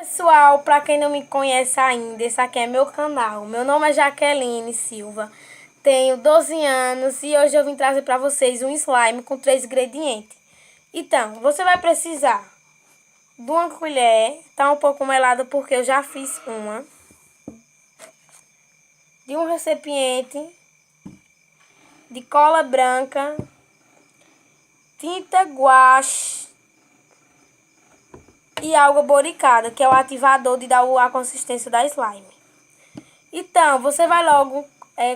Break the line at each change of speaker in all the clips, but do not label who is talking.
Pessoal, para quem não me conhece ainda, esse aqui é meu canal. Meu nome é Jaqueline Silva, tenho 12 anos e hoje eu vim trazer para vocês um slime com 3 ingredientes. Então, você vai precisar de uma colher, tá um pouco melada porque eu já fiz uma, de um recipiente, de cola branca, tinta guache e água boricada, que é o ativador de dar a consistência da slime. Então, você vai logo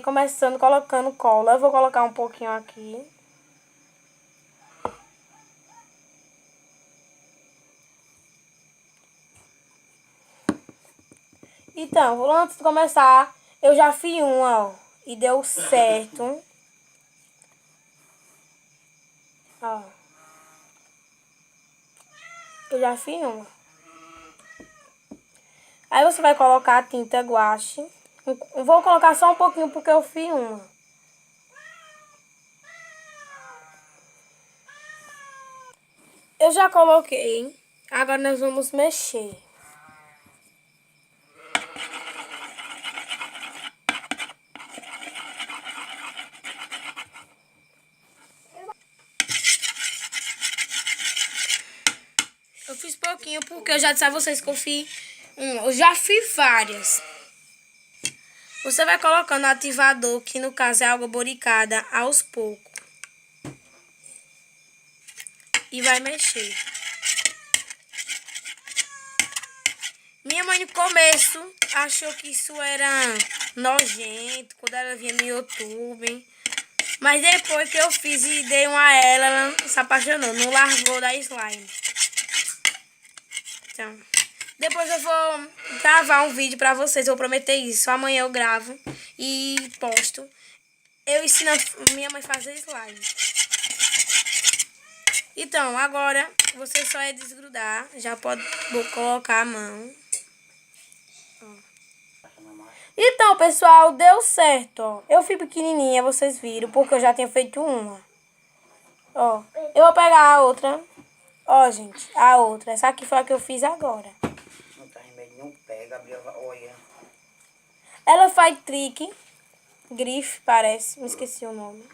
começando colocando cola. Eu vou colocar um pouquinho aqui. Então, antes de começar, eu já fiz uma, ó, e deu certo. Ó. Eu já fiz uma. Aí você vai colocar a tinta guache. Vou colocar só um pouquinho porque eu fiz uma. Eu já coloquei. Agora nós vamos mexer. Eu fiz pouquinho porque eu já disse a vocês que eu fiz uma. Eu já fiz várias. Você vai colocando o ativador, que no caso é água boricada, aos poucos. E vai mexer. Minha mãe no começo achou que isso era nojento, quando ela vinha no YouTube. Mas depois que eu fiz e dei uma a ela, ela se apaixonou, não largou da slime. Então, depois eu vou gravar um vídeo pra vocês, eu vou prometer isso. Amanhã eu gravo e posto. Eu ensino minha mãe a fazer slime. Então, agora você só é desgrudar. Já pode colocar a mão. Então, pessoal, deu certo, ó. Eu fui pequenininha, vocês viram, porque eu já tinha feito uma. Ó, eu vou pegar a outra. Ó, gente, a outra. Essa aqui foi a que eu fiz agora.
Não tá remédio, não pega, Gabriel, olha.
Ela faz trick. Grife, parece. Me esqueci o nome.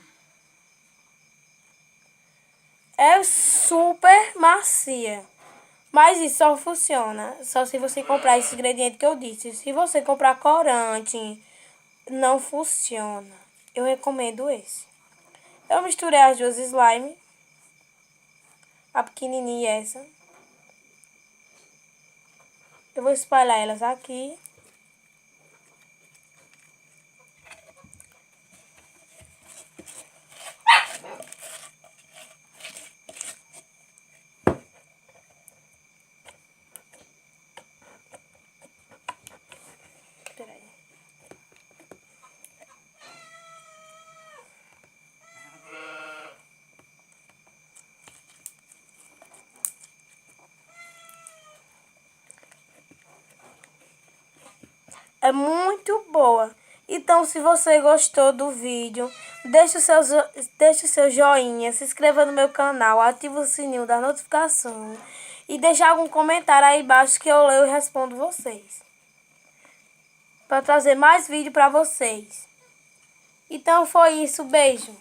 É super macia. Mas isso só funciona só se você comprar esse ingrediente que eu disse. Se você comprar corante, não funciona. Eu recomendo esse. Eu misturei as duas slime. A pequenininha e essa. Eu vou espalhar elas aqui. Peraí. É muito boa. Então, se você gostou do vídeo, deixe o seu joinha, se inscreva no meu canal, ative o sininho da notificação e deixe algum comentário aí embaixo que eu leio e respondo vocês. Para trazer mais vídeo para vocês. Então foi isso, beijo.